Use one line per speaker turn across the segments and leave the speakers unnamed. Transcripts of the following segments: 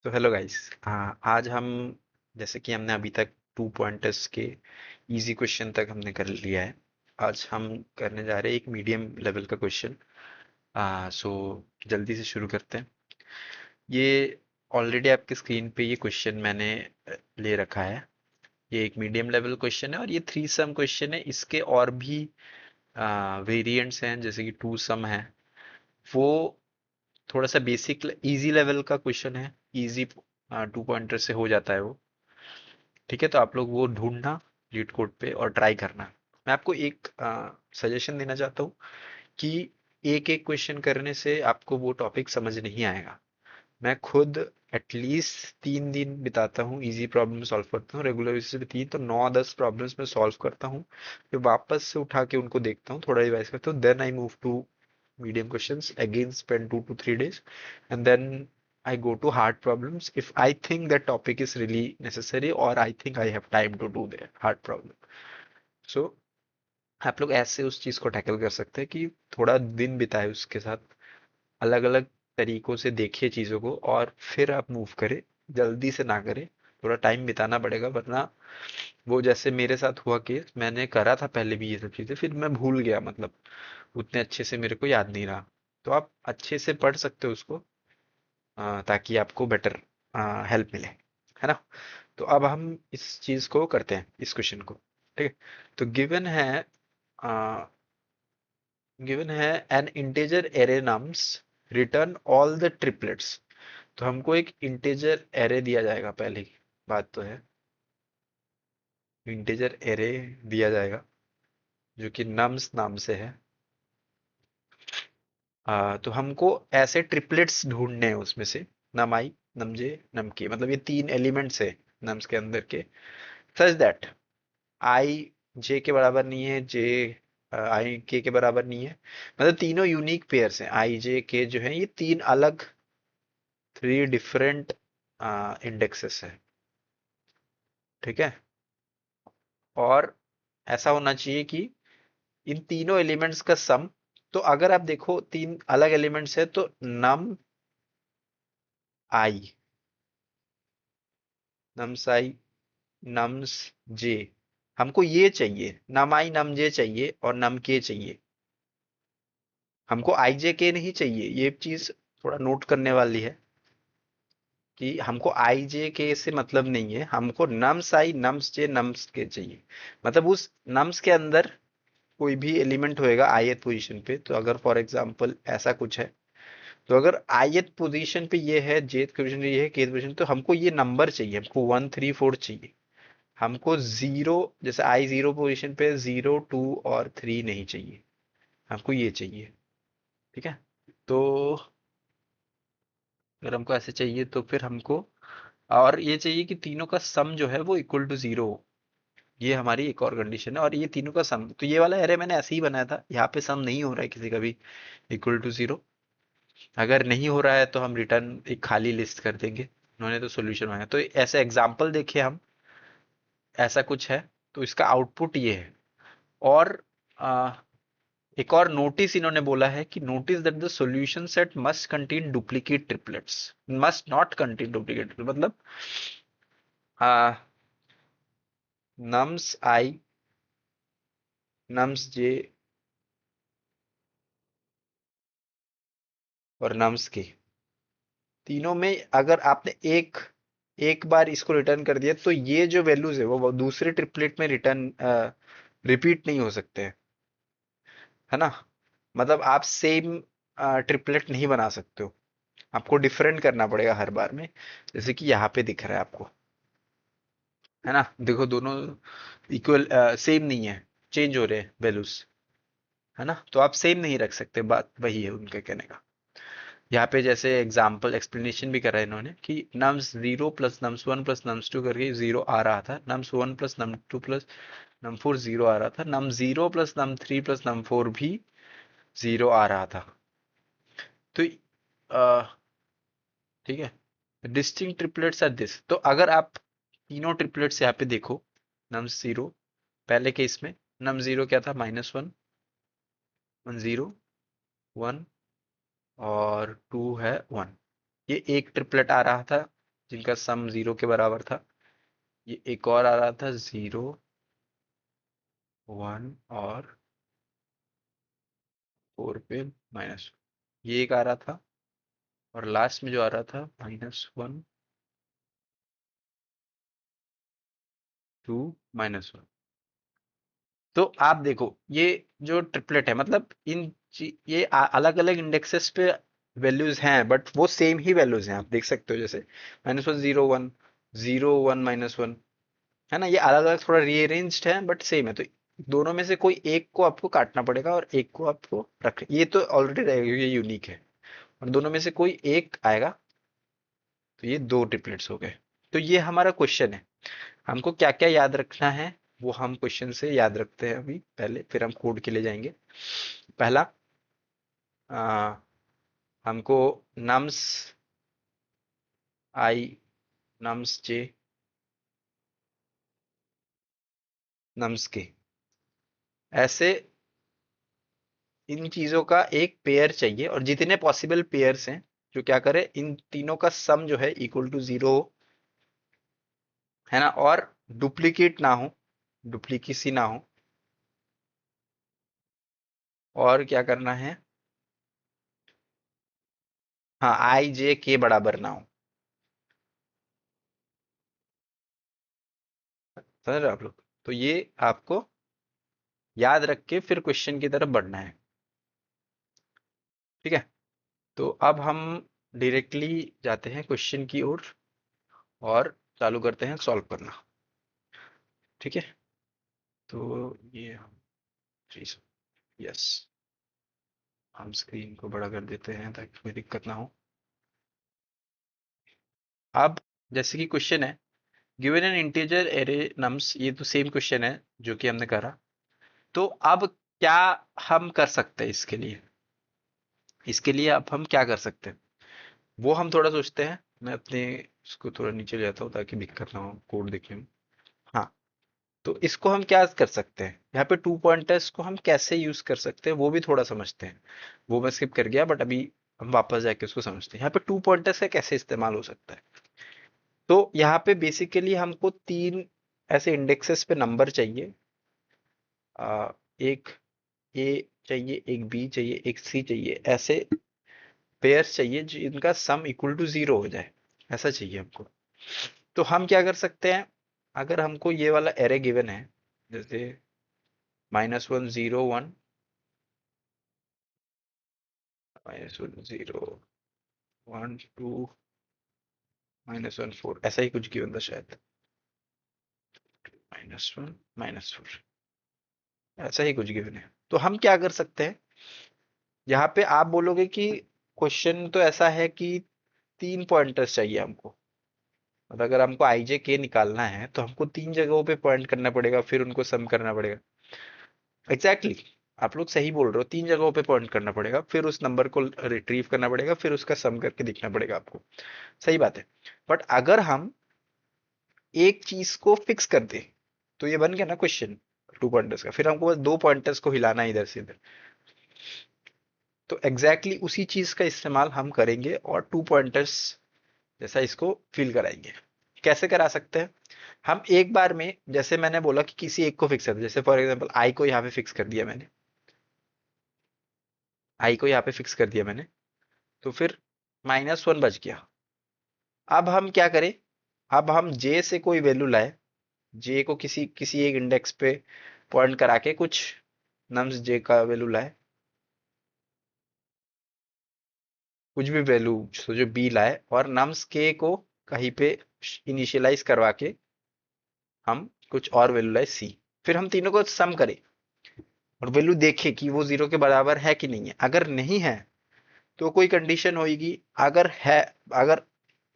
तो hello guys. आज हम जैसे कि हमने अभी तक 2 पॉइंटर्स के इजी क्वेश्चन तक हमने कर लिया है। आज हम करने जा रहे हैं एक मीडियम लेवल का क्वेश्चन। सो जल्दी से शुरू करते हैं। ये ऑलरेडी आपके स्क्रीन पे ये क्वेश्चन मैंने ले रखा है। ये एक मीडियम लेवल क्वेश्चन है और ये 3 सम क्वेश्चन है। इसके और भी वेरिएंट्स हैं, जैसे कि 2 सम है। वो थोड़ा सा बेसिक इजी लेवल का क्वेश्चन है। इजी 2 पॉइंटर से हो जाता है वो। ठीक है, तो आप लोग वो ढूंढना लीड कोड पे और ट्राई करना। मैं आपको एक सजेशन देना चाहता हूँ कि एक एक क्वेश्चन करने से आपको वो टॉपिक समझ नहीं आएगा। मैं खुद एटलीस्ट 3 दिन बिताता हूँ, इजी प्रॉब्लम सॉल्व करता हूँ रेगुलर बेसिस पे। 3 तो 9-10 प्रॉब्लम्स में सॉल्व करता हूँ, फिर वापस से उठा के उनको देखता हूँ, थोड़ा रिवाइज करता हूँ, then I move to medium questions, again spend 2 to 3 days, and then I go to hard problems if I think that topic is really necessary or I think I have time to do the hard problem. So आप लोग ऐसे उस चीज को tackle कर सकते हैं कि थोड़ा दिन बिताए उसके साथ, अलग अलग तरीकों से देखिए चीजों को और फिर आप मूव करें। जल्दी से ना करें, थोड़ा टाइम बिताना पड़ेगा, वरना वो जैसे मेरे साथ हुआ केस, मैंने करा था पहले भी ये सब चीजें, फिर मैं भूल गया, मतलब उतने अच्छे से मेरे को याद नहीं रहा। तो आप अच्छे से पढ़ सकते हो उसको, ताकि आपको बेटर हेल्प मिले, है ना। तो अब हम इस चीज को करते हैं, इस क्वेश्चन को। ठीक है, तो गिवन है N integer array nums return all the triplets. तो हमको एक इंटीजर एरे दिया जाएगा, पहली बात तो है इंटीजर एरे दिया जाएगा जो कि नम्स नाम से है। तो हमको ऐसे ट्रिपलेट्स ढूंढने हैं उसमें से, नम आई, नम जे, नम के, मतलब ये 3 एलिमेंट्स है नम्स के अंदर के, सच दैट आई जे के बराबर नहीं है, जे आई के बराबर नहीं है। मतलब तीनों यूनिक पेयर्स हैं, आई जे के जो है ये 3 अलग, 3 डिफरेंट इंडेक्सेस है। ठीक है, और ऐसा होना चाहिए कि इन तीनों एलिमेंट्स का सम, तो अगर आप देखो 3 अलग एलिमेंट्स है तो नम आई, नम्स आई, नम्स जे, हमको ये चाहिए, नम आई नम जे चाहिए और नम के चाहिए। हमको आई जे के नहीं चाहिए, ये चीज थोड़ा नोट करने वाली है कि हमको आई जे के से मतलब नहीं है, हमको नम्स आई नम्स जे नम्स के चाहिए। मतलब उस नम्स के अंदर कोई भी एलिमेंट होएगा ith पोजीशन पे, तो अगर फॉर एग्जांपल ऐसा कुछ है, तो अगर ith पोजीशन पे ये है, jth पोजीशन पे ये है, kth पोजीशन, तो हमको ये नंबर चाहिए, हमको 1 3 4 चाहिए। हमको जीरो, जैसे आई जीरो पोजीशन पे 0 2 और 3 नहीं चाहिए, हमको ये चाहिए। ठीक है, तो अगर हमको ऐसे चाहिए तो फिर हमको और ये चाहिए कि तीनों का सम जो है वो इक्वल टू 0 हो। ये हमारी एक और कंडीशन है, और ये तीनों का सम, तो ये वाला एरे मैंने ऐसे ही बनाया था, यहाँ पे सम नहीं हो रहा है किसी का भी इक्वल टू 0। अगर नहीं हो रहा है तो हम रिटर्न एक खाली लिस्ट कर देंगे, उन्होंने तो सोल्यूशन मांगा। तो ऐसे एग्जाम्पल देखिए हम, ऐसा कुछ है, तो इसका आउटपुट ये है। और आ, एक और नोटिस इन्होंने बोला है कि notice that the solution set must contain duplicate triplets, must not contain duplicate, मतलब नम्स आई, नम्स जे और नम्स के, तीनों में अगर आपने एक एक बार इसको रिटर्न कर दिया, तो ये जो वैल्यूज है वो दूसरे ट्रिपलेट में रिटर्न रिपीट नहीं हो सकते हैं, है ना। मतलब आप सेम ट्रिपलेट नहीं बना सकते हो, आपको डिफरेंट करना पड़ेगा हर बार में। जैसे कि यहाँ पे दिख रहा है आपको, है ना, देखो दोनों इक्वल सेम नहीं है, चेंज हो रहे हैं वैल्यूज, है ना। तो आप सेम नहीं रख सकते, बात वही है उनके कहने का। यहाँ पे जैसे एग्जाम्पल एक्सप्लेनेशन भी करा है इन्होंने कि nums zero plus nums one plus nums two करके जीरो आ रहा था, nums one plus num two plus num four zero आ रहा था, num zero plus num three plus num four भी जीरो आ रहा था। तो ठीक है, डिस्टिंक्ट ट्रिपलेट्स आर दिस। तो अगर आप तीनों ट्रिपलेट्स यहाँ पे देखो, नम्स जीरो, पहले केस में नम जीरो क्या था, -1 1 0 1 और 2 है 1, ये एक ट्रिपलेट आ रहा था जिनका सम 0 के बराबर था। ये एक और आ रहा था 0 1 और 4 पे माइनस, ये एक आ रहा था। और लास्ट में जो आ रहा था -1 2 -1। तो आप देखो ये जो ट्रिपलेट है, मतलब ये अलग अलग इंडेक्सेस पे वैल्यूज हैं, बट वो सेम ही वैल्यूज हैं। आप देख सकते हो जैसे -1 0 1 0 1 -1, है ना। ये अलग अलग थोड़ा रीअरेंज्ड है बट सेम है। तो दोनों में से कोई एक को आपको काटना पड़ेगा और एक को आपको रख, ये तो ऑलरेडी रहेगा, ये यूनिक है। और दोनों में से कोई एक आएगा, तो ये दो ट्रिपलेट्स हो गए। तो ये हमारा क्वेश्चन है। हमको क्या क्या याद रखना है वो हम क्वेश्चन से याद रखते हैं अभी पहले, फिर हम कोड के लिए जाएंगे। पहला, आ, हमको नम्स आई, नम्स जे, नम्स के, ऐसे इन चीजों का एक पेयर चाहिए। और जितने पॉसिबल पेयर्स हैं जो क्या करे, इन तीनों का सम जो है इक्वल टू 0 हो, है ना। और डुप्लीकेट ना हो, डुप्लीकेसी ना हो। और क्या करना है, हाँ आई जे के बराबर ना हो। समझ रहे हो आप लोग। तो ये आपको याद रख के फिर क्वेश्चन की तरफ बढ़ना है। ठीक है। तो अब हम डायरेक्टली जाते हैं क्वेश्चन की ओर और चालू करते हैं सॉल्व करना। ठीक है। तो ये हम, यस, हम स्क्रीन को बड़ा कर देते हैं ताकि कोई दिक्कत ना हो। अब जैसे कि क्वेश्चन है, given an integer array nums, ये तो सेम क्वेश्चन है जो कि हमने करा। तो अब क्या हम कर सकते हैं इसके लिए, इसके लिए अब हम क्या कर सकते हैं वो हम थोड़ा सोचते हैं। मैं अपने इसको थोड़ा नीचे ले जाता हूँ ताकि दिक्कत ना हो कोड देखने में। हाँ, तो इसको हम क्या कर सकते हैं, यहाँ पे टू पॉइंटर्स को हम कैसे यूज कर सकते हैं वो भी थोड़ा समझते हैं। वो मैं स्किप कर गया, बट अभी हम वापस जाके उसको समझते हैं। यहाँ पे टू पॉइंटर्स का कैसे इस्तेमाल हो सकता है। तो यहाँ पे बेसिकली हमको तीन ऐसे इंडेक्सेस पे नंबर चाहिए। एक ए चाहिए, एक बी चाहिए, एक सी चाहिए। ऐसे पेयर्स चाहिए जिनका सम इक्वल टू 0 हो जाए, ऐसा चाहिए हमको। तो हम क्या कर सकते हैं, अगर हमको ये वाला एरे गिवन है, जैसे -1 0 1 -1 0 1 2 -1 4, ऐसा ही कुछ गिवन था शायद, -1 -4, ऐसा ही कुछ गिवन है। तो हम क्या कर सकते हैं, यहाँ पे आप बोलोगे कि क्वेश्चन तो ऐसा है कि तीन पॉइंटर्स चाहिए हमको। मतलब अगर हमको आई जे के निकालना है तो हमको तीन जगहों पे पॉइंट करना पड़ेगा, फिर उनको सम करना पड़ेगा। एग्जैक्टली exactly, आप लोग सही बोल रहे हो, तीन जगहों पे पॉइंट करना पड़ेगा, फिर उस नंबर को रिट्रीव करना पड़ेगा, फिर उसका सम करके दिखना पड़ेगा आपको। सही बात है। बट अगर हम एक चीज को फिक्स कर दे, तो ये बन गया ना क्वेश्चन टू पॉइंटर्स का। फिर हमको बस दो पॉइंटर्स को हिलाना है इधर से इधर। तो एग्जैक्टली exactly उसी चीज का इस्तेमाल हम करेंगे और टू पॉइंटर्स जैसा इसको फिल कराएंगे। कैसे करा सकते हैं, हम एक बार में, जैसे मैंने बोला कि किसी एक को फिक्स कर, जैसे फॉर एग्जांपल आई को यहाँ पे फिक्स कर दिया मैंने, आई को यहाँ पे फिक्स कर दिया मैंने, तो फिर -1 बच गया। अब हम क्या करें, अब हम जे से कोई वैल्यू लाए, जे को किसी किसी एक इंडेक्स पे पॉइंट करा के कुछ नम्स जे का वैल्यू लाए, कुछ भी वैल्यू जो बी लाए, और नम्स के को कहीं पे इनिशियलाइज करवा के हम कुछ और वैल्यू लाए सी। फिर हम तीनों को सम करें और वैल्यू देखें कि वो 0 के बराबर है कि नहीं है। अगर नहीं है तो कोई कंडीशन होगी, अगर है, अगर,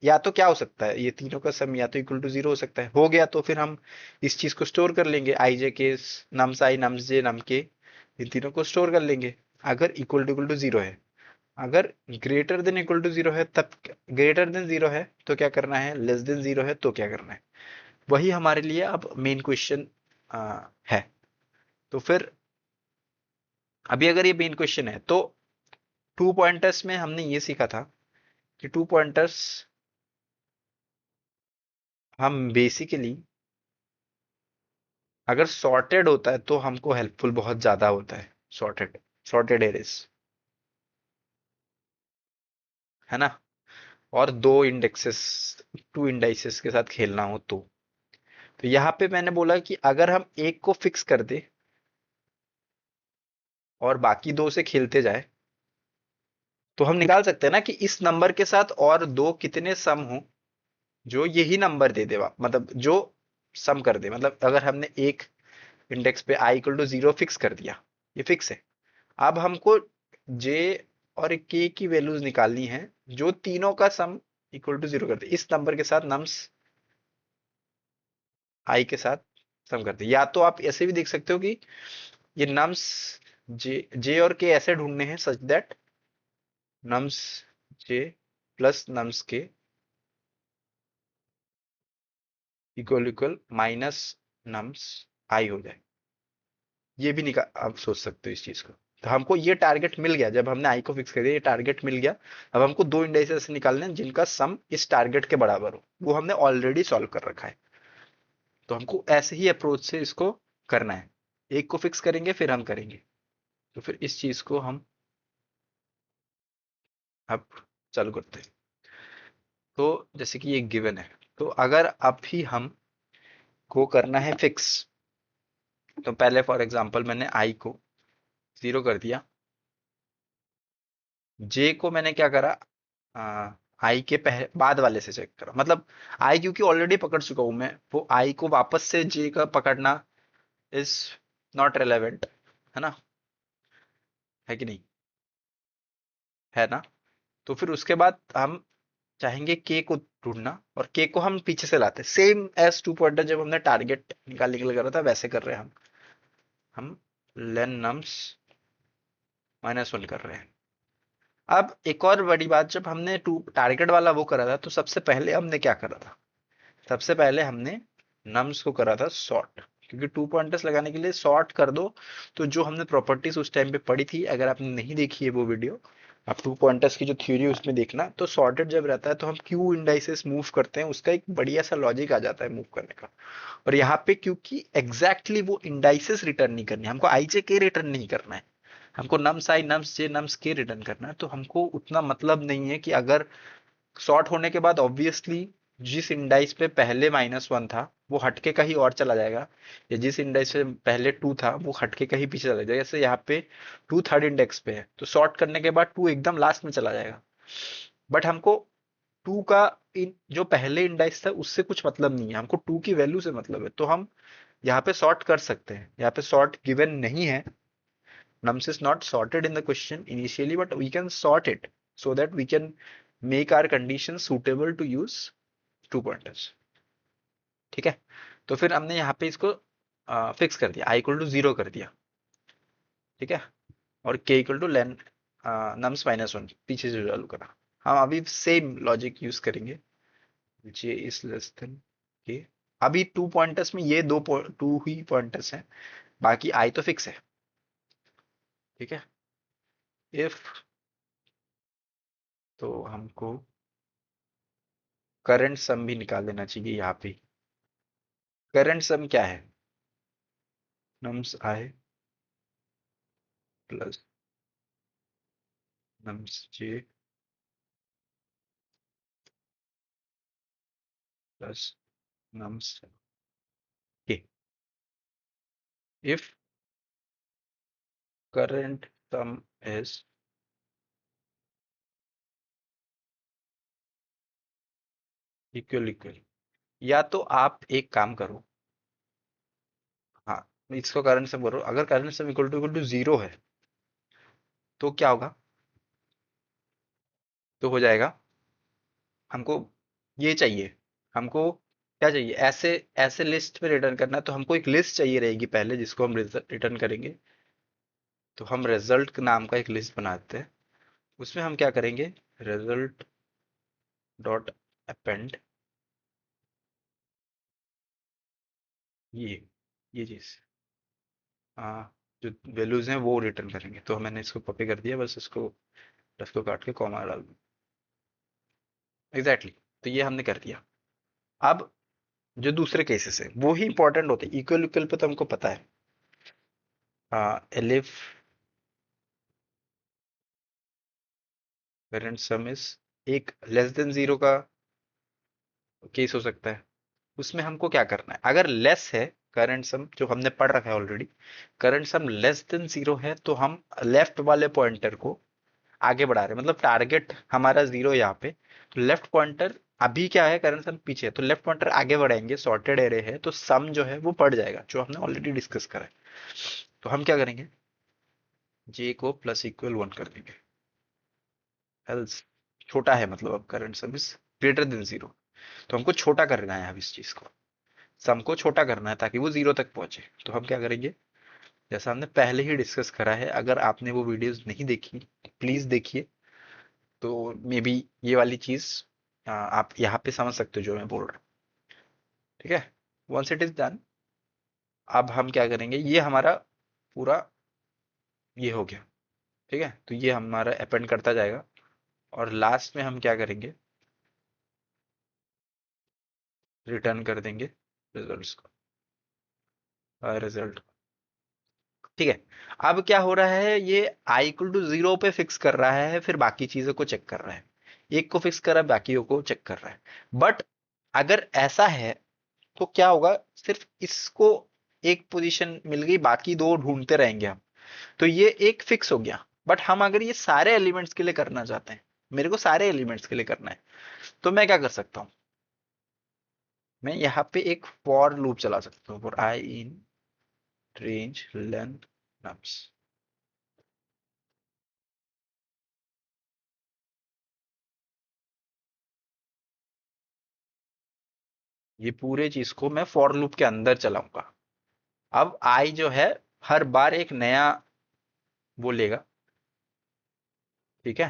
या तो क्या हो सकता है, ये तीनों का सम या तो इक्वल टू 0 हो सकता है। हो गया तो फिर हम इस चीज को स्टोर कर लेंगे, आई जे के, नम्स आई नम्स जे नम के, इन तीनों को स्टोर कर लेंगे। अगर इक्वल टू 0 है, अगर ग्रेटर देन इक्वल टू 0 है तब, ग्रेटर देन 0 है तो क्या करना है, लेस देन 0 है तो क्या करना है, वही हमारे लिए अब मेन क्वेश्चन है। तो फिर अभी अगर ये मेन क्वेश्चन है तो टू पॉइंटर्स में हमने ये सीखा था कि टू पॉइंटर्स हम बेसिकली अगर सॉर्टेड होता है तो हमको हेल्पफुल बहुत ज्यादा होता है। सॉर्टेड सॉर्टेड एरेस, है ना। और दो इंडेक्सेस, टू इंडाइसेस के साथ खेलना हो तो यहाँ पे मैंने बोला कि अगर हम एक को फिक्स कर दे और बाकी दो से खेलते जाए, तो हम निकाल सकते हैं ना कि इस नंबर के साथ और दो कितने सम हो जो यही नंबर दे दे, मतलब जो सम कर दे। मतलब अगर हमने एक इंडेक्स पे आई इक्वल टू जीरो फिक्स कर दिया, ये फिक्स है। अब हमको जे और के की वैल्यूज निकालनी है जो तीनों का सम इक्वल टू जीरो करते इस नंबर के साथ नम्स आई के साथ सम करते। या तो आप ऐसे भी देख सकते हो कि ये नम्स जे और के ऐसे ढूंढने हैं such that nums J plus nums के इक्वल इक्वल माइनस नम्स आई हो जाए। ये भी निकाल आप सोच सकते हो इस चीज को। तो हमको ये टारगेट मिल गया जब हमने आई को फिक्स कर दिया, ये टारगेट मिल गया। अब हमको दो इंडाइसेस निकालने हैं जिनका सम इस टारगेट के बराबर हो, वो हमने ऑलरेडी सॉल्व कर रखा है। तो हमको ऐसे ही अप्रोच से इसको करना है। एक को फिक्स करेंगे फिर हम करेंगे। तो फिर इस चीज को हम अब चालू करते हैं। तो जैसे कि ये गिवन है, तो अगर अभी हम को करना है फिक्स, तो पहले फॉर एग्जांपल मैंने आई को जीरो कर दिया, जे को मैंने क्या करा, आई के बाद वाले से चेक करा। मतलब आई क्योंकि ऑलरेडी पकड़ चुका हूं मैं, वो आई को वापस से जे का पकड़ना इज नॉट रेलेवेंट, है ना, है कि नहीं, है ना। तो फिर उसके बाद हम चाहेंगे के को ढूंढना, और के को हम पीछे से लाते हैं सेम एज टू पॉइंटर जब हमने टारगेट निकालने के लिए करा था वैसे कर रहे हैं हम लेन नम्स माइनस वन कर रहे हैं। अब एक और बड़ी बात, जब हमने टू टारगेट वाला वो करा था तो सबसे पहले हमने क्या करा था, सबसे पहले हमने नम्स को करा था सॉर्ट। क्योंकि टू पॉइंटर्स लगाने के लिए सॉर्ट कर दो, तो जो हमने प्रॉपर्टीज उस टाइम पे पढ़ी थी, अगर आपने नहीं देखी है वो वीडियो, आप टू पॉइंटर्स की जो थ्योरी उसमें देखना। तो सॉर्टेड जब रहता है तो हम क्यू इंडाइसेस मूव करते हैं, उसका एक बढ़िया सा लॉजिक आ जाता है मूव करने का। और यहाँ पे क्योंकि एग्जैक्टली वो इंडाइसेस रिटर्न नहीं करनी, हमको आई जे के रिटर्न नहीं करना है, हमको नम्स आई नम्स जे नम्स के रिटर्न करना है। तो हमको उतना मतलब नहीं है कि अगर सॉर्ट होने के बाद ऑब्वियसली जिस इंडाइस पे पहले माइनस वन था वो हटके कहीं और चला जाएगा, या जिस इंडेक्स पे पहले टू था वो हटके कहीं पीछे चला जाएगा। जैसे यहाँ पे टू थर्ड इंडेक्स पे है तो सॉर्ट करने के बाद टू एकदम लास्ट में चला जाएगा। बट हमको टू का जो पहले इंडेक्स था उससे कुछ मतलब नहीं है, हमको टू की वैल्यू से मतलब है। तो हम यहाँ पे सॉर्ट कर सकते हैं, यहाँ पे सॉर्ट गिवन नहीं है, nums is not sorted in the question initially, but we can sort it so that we can make our conditions suitable to use two pointers। ठीक है। तो फिर हमने यहाँ पे इसको फिक्स कर दिया, आई इक्वल टू जीरो कर दिया, ठीक है। और के equal two lane nums minus one पीछे से चालू करा। हम अभी सेम लॉजिक यूज करेंगे, जे इज लेस देन के। अभी टू पॉइंटर्स में ये टू ही पॉइंटर्स हैं, बाकी आई तो फिक्स है, ठीक है। इफ, तो हमको करंट सम भी निकाल देना चाहिए यहाँ पे। करंट सम क्या है, नम्स आई प्लस नम्स जे प्लस नम्स के। If current some is equal equal, या तो आप एक काम करो, हाँ, इसको करंट सम करो। अगर current sum equal to zero है तो क्या होगा, तो हो जाएगा, हमको ये चाहिए, हमको क्या चाहिए, ऐसे ऐसे लिस्ट में रिटर्न करना है। तो हमको एक लिस्ट चाहिए रहेगी पहले जिसको हम रिटर्न करेंगे। तो हम रिजल्ट नाम का एक लिस्ट बनाते हैं, उसमें हम क्या करेंगे, रिजल्ट डॉट अपेंड ये ये चीज, हाँ, जो वैल्यूज हैं वो रिटर्न करेंगे। तो मैंने इसको कॉपी कर दिया, बस इसको लेफ्ट को काट के कॉमा डाल दूँ। एग्जैक्टली, तो ये हमने कर दिया। अब जो दूसरे केसेस है वो ही इंपॉर्टेंट होते हैं। इक्वल इक्वल पे तो हमको पता है। एलिफ करंट सम इज, एक लेस देन जीरो का केस हो सकता है, उसमें हमको क्या करना है, अगर लेस है करंट सम जो हमने पढ़ रखा है already, current sum less than zero है तो हम लेफ्ट वाले पॉइंटर को आगे बढ़ा रहे हैं, मतलब टारगेट हमारा जीरो यहाँ पे, तो लेफ्ट पॉइंटर अभी क्या है, करंट सम पीछे है, तो लेफ्ट पॉइंटर आगे बढ़ाएंगे, सॉर्टेड एरे है तो सम जो है वो बढ़ जाएगा, जो हमने ऑलरेडी डिस्कस करा है। तो हम क्या करेंगे, जे को प्लस इक्वल वन कर देंगे, एल्स छोटा है, मतलब अब current some is greater than zero, तो हमको छोटा करना है अब इस चीज को, सम को छोटा करना है ताकि वो जीरो तक पहुंचे। तो हम क्या करेंगे, जैसा हमने पहले ही डिस्कस करा है, अगर आपने वो वीडियोस नहीं देखी प्लीज देखिए, तो मे बी ये वाली चीज आप यहाँ पे समझ सकते हो जो मैं बोल रहा हूँ। ठीक है, वंस इट इज डन, अब हम क्या करेंगे, ये हमारा पूरा ये हो गया। ठीक है, तो ये हमारा अपेंड करता जाएगा, और लास्ट में हम क्या करेंगे, रिटर्न कर देंगे रिजल्ट्स को, रिजल्ट। ठीक है, अब क्या हो रहा है, ये आई इक्वल टू जीरो पे फिक्स कर रहा है, फिर बाकी चीजों को चेक कर रहा है, एक को फिक्स कर रहा है, बाकियों को चेक कर रहा है। बट अगर ऐसा है तो क्या होगा, सिर्फ इसको एक पोजीशन मिल गई, बाकी दो ढूंढते रहेंगे हम, तो ये एक फिक्स हो गया। बट हम अगर ये सारे एलिमेंट्स के लिए करना चाहते हैं, मेरे को सारे एलिमेंट्स के लिए करना है, तो मैं क्या कर सकता हूं, मैं यहाँ पे एक फॉर लूप चला सकता हूँ, for I in range length nums. ये पूरे चीज को मैं फॉर लूप के अंदर चलाऊंगा। अब आई जो है हर बार एक नया वो लेगा, ठीक है,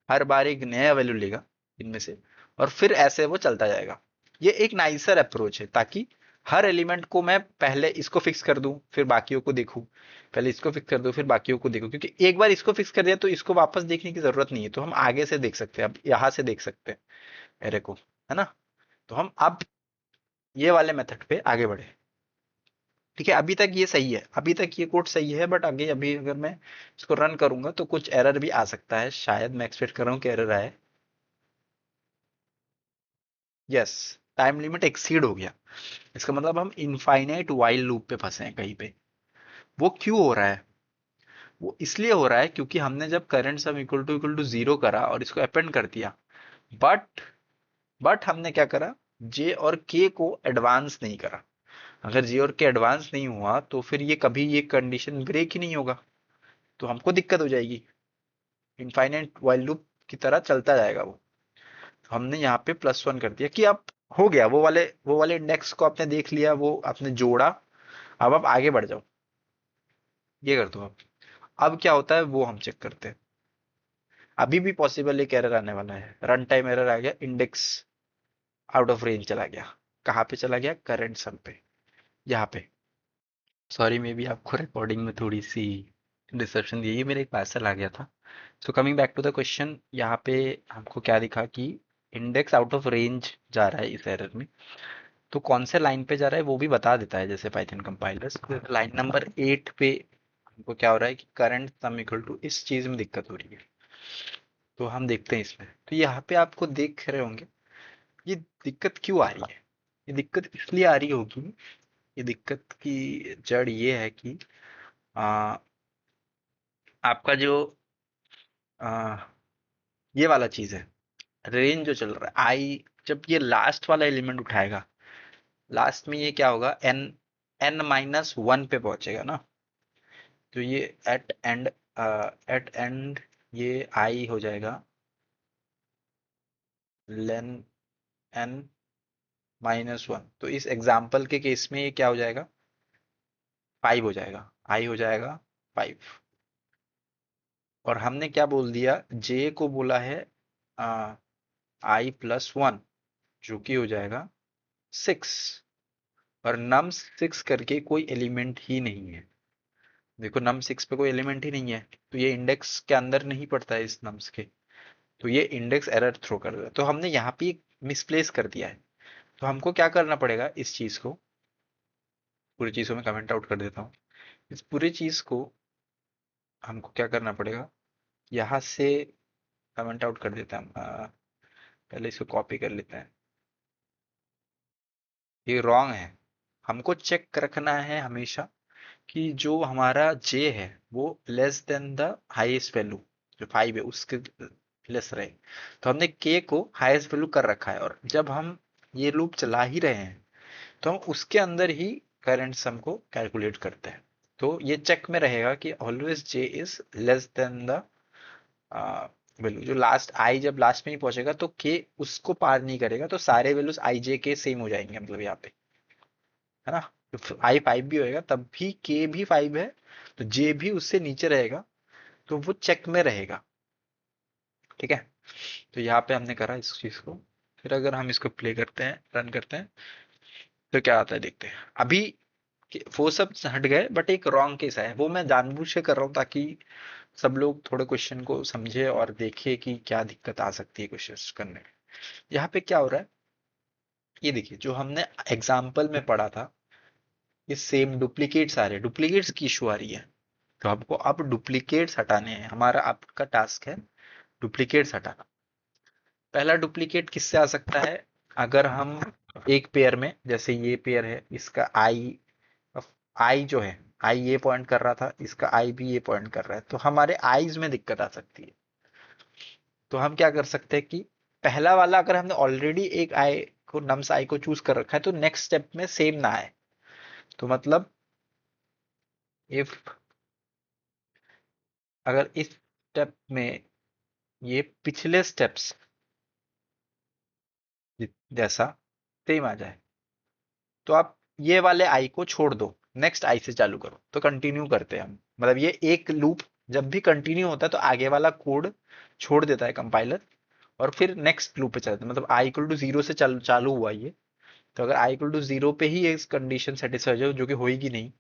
हर बार एक नया वैल्यू लेगा इनमें से, और फिर ऐसे वो चलता जाएगा। ये एक नाइसर अप्रोच है, ताकि हर एलिमेंट को मैं पहले इसको फिक्स कर दूं, फिर बाकियों को देखूं, पहले इसको फिक्स कर दूं फिर बाकियों को देखूं, क्योंकि एक बार इसको फिक्स कर दिया तो इसको वापस देखने की जरूरत नहीं है, तो हम आगे से देख सकते हैं, अब यहां से देख सकते हैं एरे को, है ना। तो हम अब ये वाले मेथड पे आगे बढ़े। ठीक है, अभी तक ये सही है, अभी तक ये कोड सही है, बट आगे अभी अगर मैं इसको रन करूंगा तो कुछ एरर भी आ सकता है, शायद मैं एक्सपेक्ट कर रहा हूँ कि एरर आए। यस, टाइम लिमिट एक्सीड हो गया, इसका मतलब हम इनफाइनाइट वाइल लूप पे फंसे हैं कहीं पे। वो क्यों हो रहा है, वो इसलिए हो रहा है क्योंकि हमने जब current sum equal to zero करा और इसको अपेंड कर दिया, बट बट हमने क्या करा, जे और के को एडवांस नहीं करा। अगर जे और के एडवांस नहीं हुआ तो फिर ये कभी ये कंडीशन ब्रेक ही नहीं होगा, तो हमको दिक्कत हो जाएगी, इनफाइनाइट वाइल लूप की तरह चलता जाएगा वो। तो हमने यहाँ पे प्लस वन कर दिया कि अब हो गया, वो वाले इंडेक्स को आपने देख लिया, वो आपने जोड़ा, अब आप आगे बढ़ जाओ, ये कर दो। अब क्या होता है वो हम चेक करते हैं। अभी भी पॉसिबल एक एरर आने वाला है, रन टाइम एरर आ गया, इंडेक्स आउट ऑफ रेंज चला गया। कहाँ पे चला गया, करंट सम पे, यहाँ पे। सॉरी, मे बी आपको रिकॉर्डिंग में थोड़ी सी डिस्टरप्शन दी, ये मेरा एक पार्सल आ गया था। So coming back to the question, यहाँ पे हमको क्या दिखा कि इंडेक्स आउट ऑफ रेंज जा रहा है इस एरर में, तो कौन से लाइन पे जा रहा है वो भी बता देता है, जैसे पाइथन कंपाइलर्स लाइन नंबर 8 पे हमको क्या हो रहा है कि करंट सम इक्वल टू इस चीज में दिक्कत हो रही है। तो हम देखते हैं इसमें, तो यहाँ पे आपको देख रहे होंगे ये दिक्कत क्यों आ रही है। ये दिक्कत इसलिए आ रही होगी, ये दिक्कत की जड़ ये है कि आ, आपका जो आ, ये वाला चीज है, रेंज जो चल रहा है आई, जब ये लास्ट वाला एलिमेंट उठाएगा, लास्ट में ये क्या होगा, एन एन माइनस वन पे पहुंचेगा ना, तो ये एट एंड ये आई हो जाएगा लेन एन माइनस वन, तो इस एग्जाम्पल के केस में ये क्या हो जाएगा, फाइव हो जाएगा, आई हो जाएगा फाइव। और हमने क्या बोल दिया, जे को बोला है आई प्लस वन, जो कि हो जाएगा सिक्स, और नम सिक्स करके कोई एलिमेंट ही नहीं है। देखो नम सिक्स पे कोई एलिमेंट ही नहीं है, तो ये इंडेक्स के अंदर नहीं पड़ता है इस नम्स के, तो ये इंडेक्स एरर थ्रो कर रहा है, तो हमने यहाँ पे मिसप्लेस कर दिया है। तो हमको क्या करना पड़ेगा, इस चीज को, पूरी चीज को मैं कमेंट आउट कर देता हूँ। इस पूरी चीज को हमको क्या करना पड़ेगा, यहाँ से कमेंट आउट कर देते हैं हम। पहले इसको कॉपी कर लेते हैं। ये रॉन्ग है। हमको चेक रखना है हमेशा कि जो हमारा जे है वो less than the highest value, जो 5 है उसके लेस रहे। तो हमने के को हाईएस्ट वैल्यू कर रखा है, और जब हम ये लूप चला ही रहे हैं तो हम उसके अंदर ही करंट सम को कैलकुलेट करते हैं। तो ये चेक में रहेगा कि always J is less than the value, जो लास्ट आई जब लास्ट में ही पहुंचेगा तो के उसको पार नहीं करेगा, तो सारे वैल्यूज आई जे के सेम हो जाएंगे, मतलब यहाँ पे, है ना। तो आई 5 भी होएगा तब भी के भी 5 है, तो जे भी उससे नीचे रहेगा, तो वो चेक में रहेगा। ठीक है। तो यहाँ पे हमने करा इस चीज को। फिर अगर हम इसको प्ले करते हैं, रन करते हैं, तो क्या आता है देखते हैं। अभी वो सब हट गए, बट एक रॉन्ग केस है, वो मैं जानबूझ के कर रहा हूँ ताकि सब लोग थोड़े क्वेश्चन को समझे और देखे कि क्या दिक्कत आ सकती है क्वेश्चन करने में। यहाँ पे क्या हो रहा है, ये देखिए जो हमने एग्जाम्पल में पढ़ा था, ये सेम डुप्लीकेट्स आ रहे हैं, डुप्लीकेट्स की इशू आ रही है। तो हमको अब डुप्लीकेट्स हटाने हैं, हमारा आपका टास्क है डुप्लीकेट्स हटाना। पहला डुप्लीकेट किससे आ सकता है, अगर हम एक पेयर में, जैसे ये पेयर है, इसका आई, आई जो है, आई ये पॉइंट कर रहा था, इसका आई भी ये पॉइंट कर रहा है, तो हमारे आईज में दिक्कत आ सकती है। तो हम क्या कर सकते हैं कि पहला वाला अगर हमने ऑलरेडी एक आई को, नम्स आई को चूज कर रखा है, तो नेक्स्ट स्टेप में सेम ना आए। तो मतलब इफ, अगर इस स्टेप में ये पिछले स्टेप्स जैसा सेम आ जाए, तो आप ये वाले आई को छोड़ दो, नेक्स्ट आई से चालू करो, तो कंटिन्यू करते हैं हम। मतलब ये एक लूप जब भी कंटिन्यू होता है तो आगे वाला कोड छोड़ देता है कंपाइलर, और फिर नेक्स्ट लूप पे चलता है। मतलब आई इक्वल टू जीरो से चालू चालू हुआ ये, तो अगर आई इक्वल टू जीरो पे ही ये कंडीशन सेटिस्फाई हो जाए, जो कि होगी नहीं,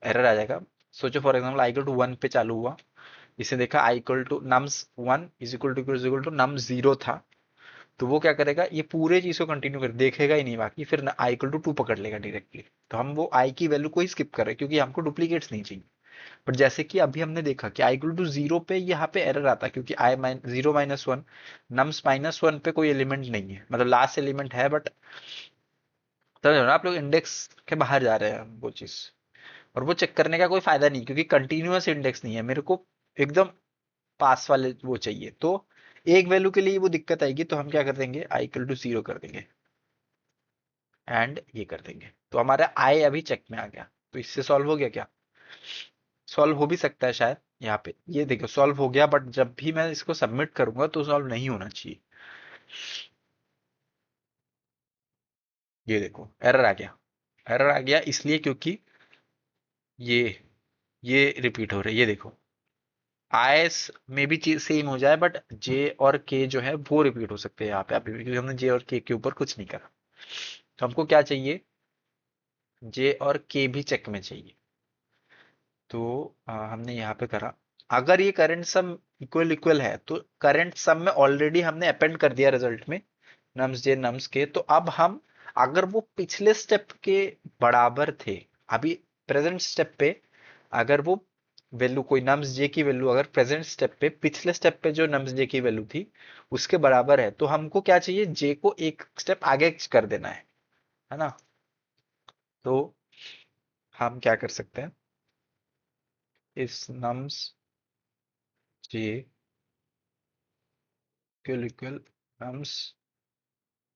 एरर आ जाएगा। सोचो for example I equal to one पे चालू हुआ, इसे देखा I equal to nums one is equal to nums zero था, तो वो क्या करेगा, ये पूरे चीज को कंटिन्यू कर देखेगा ही नहीं बाकी, फिर आई इक्वल टू टू पकड़ लेगा डायरेक्टली। तो हम वो आई की वैल्यू को ही स्किप कर रहे हैं क्योंकि हमको डुप्लीकेट्स नहीं चाहिए। बट जैसे कि अभी हमने देखा कि आई इक्वल टू जीरो पे यहाँ पे एरर आता है, क्योंकि I zero minus one, nums minus one पे कोई एलिमेंट नहीं है, मतलब लास्ट एलिमेंट है बट, समझ रहे हो ना आप लोग, इंडेक्स के बाहर जा रहे हैं वो चीज। और वो चेक करने का कोई फायदा नहीं, क्योंकि कंटिन्यूअस इंडेक्स नहीं है, मेरे को एकदम पास वाले वो चाहिए। तो एक वैल्यू के लिए वो दिक्कत आएगी, तो हम क्या कर देंगे, आई इक्वल टू जीरो कर देंगे, एंड ये कर देंगे, तो हमारा आई अभी चेक में आ गया। तो इससे सॉल्व हो गया क्या, सॉल्व हो भी सकता है शायद। यहाँ पे ये देखो सॉल्व हो गया, बट जब भी मैं इसको सबमिट करूंगा तो सॉल्व नहीं होना चाहिए। ये देखो एरर आ गया, एरर आ गया इसलिए क्योंकि ये ये रिपीट हो रहा है। ये देखो आईएस में भी चीज सेम हो जाए, बट जे और के जो है वो रिपीट हो सकते हैं यहाँ पे अभी भी, क्योंकि हमने जे और के ऊपर कुछ नहीं करा। तो हमको क्या चाहिए, जे और के भी चेक में चाहिए। तो हमने यहाँ पे करा, अगर ये करंट सम इक्वल इक्वल है, तो करंट सम में ऑलरेडी हमने अपेंड कर दिया रिजल्ट में नम्स जे नम्स के। तो अब हम, अगर वो पिछले स्टेप के बराबर थे, अभी प्रेजेंट स्टेप पे अगर वो वैल्यू, कोई नम्स जे की वैल्यू अगर प्रेजेंट स्टेप पे पिछले स्टेप पे जो नम्स जे की वैल्यू थी उसके बराबर है, तो हमको क्या चाहिए, जे को एक स्टेप आगे कर देना है ना। तो हम क्या कर सकते हैं, इस nums J equal equal nums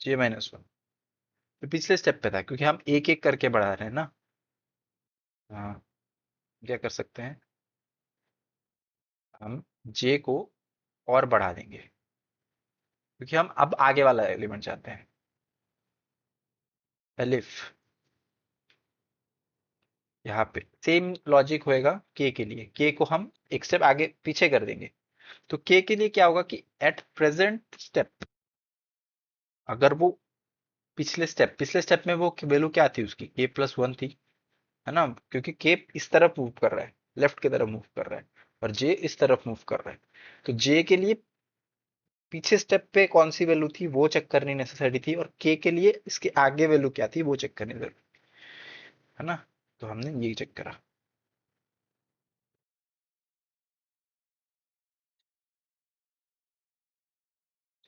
J minus one, तो पिछले स्टेप पे था क्योंकि हम एक एक करके बढ़ा रहे हैं ना। हाँ, क्या कर सकते हैं, हम जे को और बढ़ा देंगे क्योंकि हम अब आगे वाला एलिमेंट चाहते हैं, एलिफ। यहाँ पे सेम लॉजिक होएगा के लिए, के को हम एक स्टेप आगे पीछे कर देंगे। तो के लिए क्या होगा कि एट प्रेजेंट स्टेप, अगर वो पिछले स्टेप में वो वैल्यू क्या थी उसकी, के प्लस वन थी, है ना, क्योंकि के इस तरफ मूव कर रहा है, लेफ्ट की तरफ मूव कर रहा है, और जे इस तरफ मूव कर रहा है। तो जे के लिए पीछे स्टेप पे कौन सी वैल्यू थी वो चेक करनी नेसेसरी थी, और के लिए इसके आगे वैल्यू क्या थी वो चेक करनी जरूरी है ना। तो हमने ये चेक करा।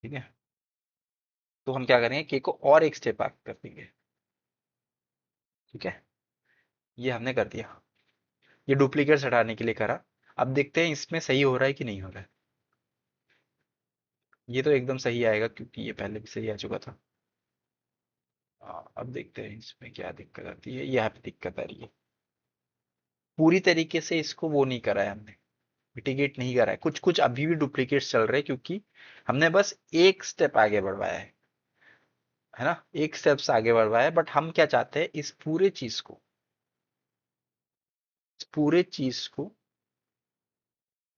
ठीक है, तो हम क्या करेंगे, के को और एक स्टेप आगे कर देंगे। ठीक है, ये हमने कर दिया। ये डुप्लीकेट्स हटाने के लिए करा। अब देखते हैं इसमें सही हो रहा है कि नहीं हो रहा है। ये तो एकदम सही आएगा क्योंकि ये पहले भी सही आ चुका था। अब देखते हैं इसमें क्या दिक्कत आती है। यहाँ पे दिक्कत आ रही है, पूरी तरीके से इसको वो नहीं करा है हमने, मिटिगेट नहीं करा है। कुछ कुछ अभी भी डुप्लीकेट्स चल रहे हैं क्योंकि हमने बस एक स्टेप आगे बढ़वाया है ना, एक स्टेप्स आगे बढ़वाया है। बट हम क्या चाहते हैं, इस पूरे चीज को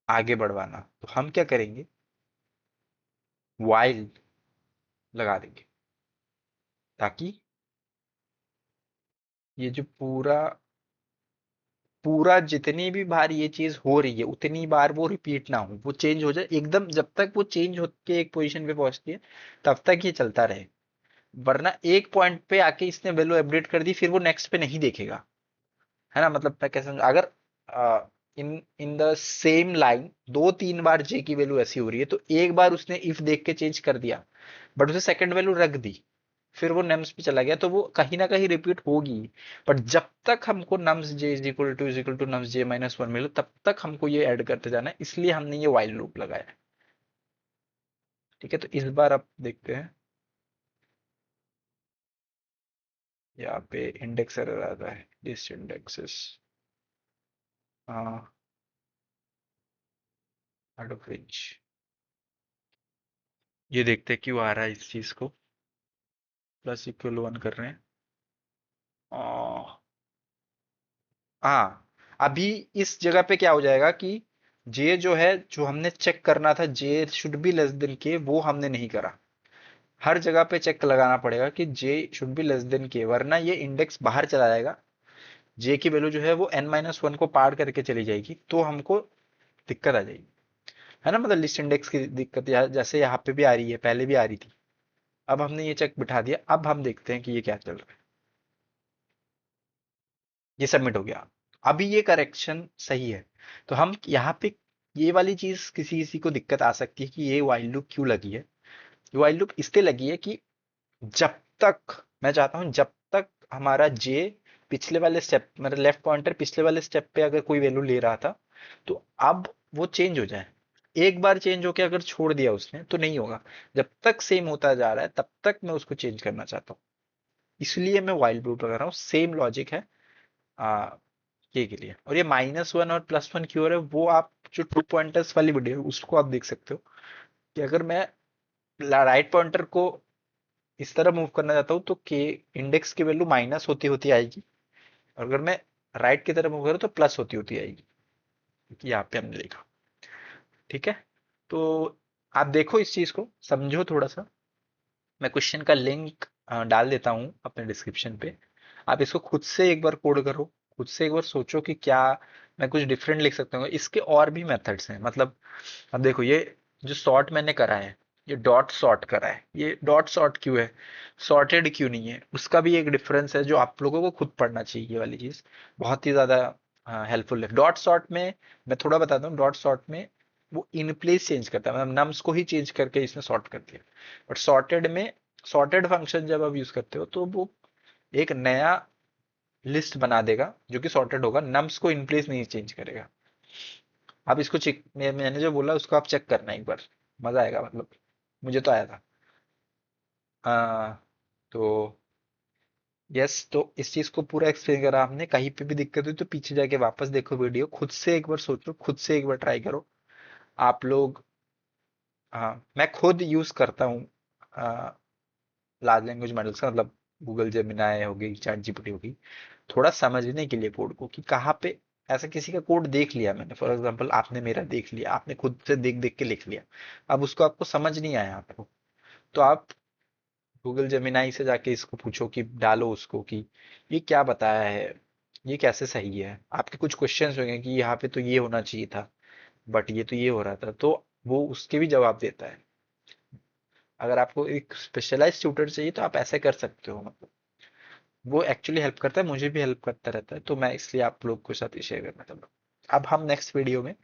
आगे बढ़वाना। तो हम क्या करेंगे, वाइल लगा देंगे, ताकि ये जो पूरा पूरा जितनी भी बार ये चीज हो रही है उतनी बार वो रिपीट ना हो, वो चेंज हो जाए एकदम। जब तक वो चेंज होके एक पोजीशन पे पहुंचती है तब तक ये चलता रहे। वरना एक पॉइंट पे आके इसने वैल्यू अपडेट कर दी, फिर वो नेक्स्ट पे नहीं देखेगा। है ना, मतलब मैं कैसे समझ, अगर इन इन द सेम लाइन दो तीन बार जे की वैल्यू ऐसी हो रही है, तो एक बार उसने इफ देख के चेंज कर दिया, बट उसे सेकंड वैल्यू रख दी, फिर वो नम्स पे चला गया, तो वो कहीं ना कहीं रिपीट होगी। बट जब तक हमको nums J is equal to nums J minus one मिले तब तक हमको ये ऐड करते जाना है, इसलिए हमने ये वाइल लूप लगाया है। ठीक है, तो इस बार आप देखते हैं, यहाँ पे इंडेक्स एरर आता है, this indexes out of range. ये देखते हैं क्यों आ रहा है इस चीज को, प्लस इक्वल वन कर रहे हैं। आ, हाँ, अभी इस जगह पे क्या हो जाएगा कि जे जो है, जो हमने चेक करना था जे शुड बी लेस देन के, वो हमने नहीं करा। हर जगह पे चेक लगाना पड़ेगा कि जे शुड बी लेस देन के, वरना ये इंडेक्स बाहर चला जाएगा। जे की वैल्यू जो है वो n माइनस वन को पार करके चली जाएगी, तो हमको दिक्कत आ जाएगी। है ना, मतलब लिस्ट इंडेक्स की दिक्कत जैसे यहाँ पे भी आ रही है, पहले भी आ रही थी। अब हमने ये चेक बिठा दिया, अब हम देखते हैं कि ये क्या चल रहा है। ये सबमिट हो गया। अभी ये करेक्शन सही है। तो हम यहाँ पे ये वाली चीज किसी किसी को दिक्कत आ सकती है कि ये वाइल लूप क्यों लगी है। ये वाइल लूप इसलिए लगी है कि जब तक, मैं चाहता हूं जब तक हमारा जे पिछले वाले स्टेप, मेरा लेफ्ट पॉइंटर पिछले वाले स्टेप पे अगर कोई वैल्यू ले रहा था, तो अब वो चेंज हो जाए। एक बार चेंज होके अगर छोड़ दिया उसने तो नहीं होगा। जब तक सेम होता जा रहा है तब तक मैं उसको चेंज करना चाहता हूँ, इसलिए मैं वाइल लूप लगा रहा हूँ। सेम लॉजिक है आ, के लिए। और ये माइनस वन और प्लस वन क्यों है, वो आप जो टू पॉइंटर्स वाली वीडियो है उसको आप देख सकते हो, कि अगर मैं राइट पॉइंटर को इस तरह मूव करना चाहता हूँ तो के इंडेक्स की वैल्यू माइनस होती होती आएगी, और अगर मैं राइट की तरफ मूव करूँ तो प्लस होती होती आएगी, क्योंकि यहाँ पे हमने देखा। ठीक है, तो आप देखो इस चीज को समझो थोड़ा सा। मैं क्वेश्चन का लिंक डाल देता हूँ अपने डिस्क्रिप्शन पे। आप इसको खुद से एक बार कोड करो, खुद से एक बार सोचो कि क्या मैं कुछ डिफरेंट लिख सकता हूँ। इसके और भी मेथड्स हैं, मतलब अब देखो ये जो सॉर्ट मैंने करा है, ये डॉट सॉर्ट करा है, ये डॉट सॉर्ट क्यों है, सॉर्टेड क्यों नहीं है, उसका भी एक डिफरेंस है जो आप लोगों को खुद पढ़ना चाहिए। ये वाली चीज बहुत ही ज्यादा हेल्पफुल है। डॉट सॉर्ट में मैं थोड़ा बताता हूँ, डॉट सॉर्ट में वो इन प्लेस चेंज करता है, मतलब नम्स को ही चेंज करके इसमें सॉर्ट कर दिया। बट सॉर्टेड में, सॉर्टेड फंक्शन जब आप यूज करते हो तो वो एक नया लिस्ट बना देगा जो कि सॉर्टेड होगा, नम्स को इन प्लेस नहीं चेंज करेगा। आप इसको चेक, मैंने जो बोला उसको आप चेक करना एक बार, मजा आएगा, मतलब मुझे तो आया था। तो यस, तो इस चीज को पूरा एक्सप्लेन करा हमने। कहीं पे भी दिक्कत हुई तो पीछे जाके वापस देखो वीडियो, खुद से एक बार सोचो, खुद से एक बार ट्राई करो आप लोग। हाँ, मैं खुद यूज करता हूँ लार्ज लैंग्वेज मॉडल्स का, मतलब गूगल जेमिनाई हो गई, चैट जीपीटी हो गई, थोड़ा समझने के लिए कोड को, कि कहाँ पे ऐसा किसी का कोड देख लिया मैंने, फॉर एग्जांपल आपने मेरा देख लिया, आपने खुद से देख देख के लिख लिया, अब उसको आपको समझ नहीं आया आपको, तो आप गूगल जेमिनाई से जाके इसको पूछो, कि डालो उसको कि ये क्या बताया है, ये कैसे सही है। आपके कुछ क्वेश्चंस होंगे कि यहाँ पे तो ये होना चाहिए था, बट ये तो ये हो रहा था, तो वो उसके भी जवाब देता है। अगर आपको एक स्पेशलाइज ट्यूटर चाहिए तो आप ऐसे कर सकते हो, मतलब वो एक्चुअली हेल्प करता है, मुझे भी हेल्प करता रहता है, तो मैं इसलिए आप लोग के साथ शेयर करना चाहता हूँ। अब हम नेक्स्ट वीडियो में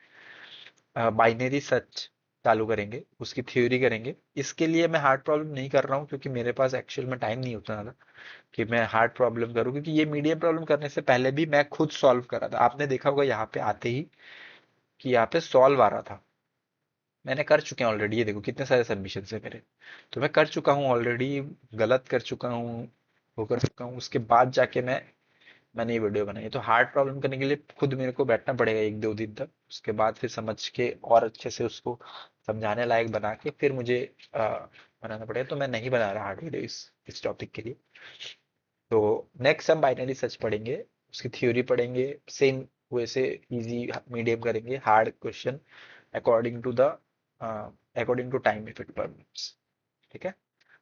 बाइनरी सर्च चालू करेंगे, उसकी थ्योरी करेंगे। इसके लिए मैं हार्ड प्रॉब्लम नहीं कर रहा हूँ क्योंकि मेरे पास एक्चुअल में टाइम नहीं होता था कि मैं हार्ड प्रॉब्लम करूँ, क्योंकि ये मीडियम प्रॉब्लम करने से पहले भी मैं खुद सॉल्व कर रहा था। आपने देखा होगा यहाँ पे आते ही कि यहाँ पे सॉल्व आ रहा था, मैंने कर चुके हैं ऑलरेडी। ये देखो कितने सारे सबमिशन है मेरे, तो मैं कर चुका हूँ ऑलरेडी, गलत कर चुका हूँ, वो कर चुका हूँ, उसके बाद जाके मैंने ये वीडियो बनाई है। तो हार्ड प्रॉब्लम करने के लिए खुद मेरे को बैठना पड़ेगा एक दो दिन तक, उसके बाद फिर समझ के और अच्छे से उसको समझाने लायक बना के फिर मुझे बनाना पड़ेगा। तो मैं नहीं बना रहा हार्ड वीडियो इस टॉपिक के लिए। तो नेक्स्ट हम बाइनरी सर्च पढ़ेंगे, उसकी थ्योरी पढ़ेंगे, सेम वैसे इजी मीडियम करेंगे, hard question according to the according to time if it permits. ठीक है।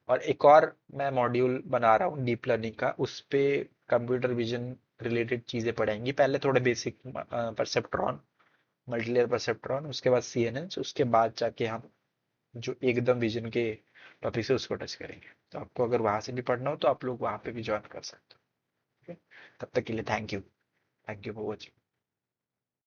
और एक और मैं मॉड्यूल बना रहा हूँ डीप लर्निंग का, उस पे कंप्यूटर विजन रिलेटेड चीजें पढ़ाएंगी। पहले थोड़े बेसिक परसेप्ट्रॉन, मल्टीलेयर परसेप्ट्रॉन, उसके बाद सीएनएन, उसके बाद जाके हम जो एकदम विजन के टॉपिक है उसको टच करेंगे। तो आपको अगर वहां से भी पढ़ना हो तो आप लोग वहां पे भी ज्वाइन कर सकते हो। ठीक है? तब तक के लिए थैंक यू फॉर वॉचिंग।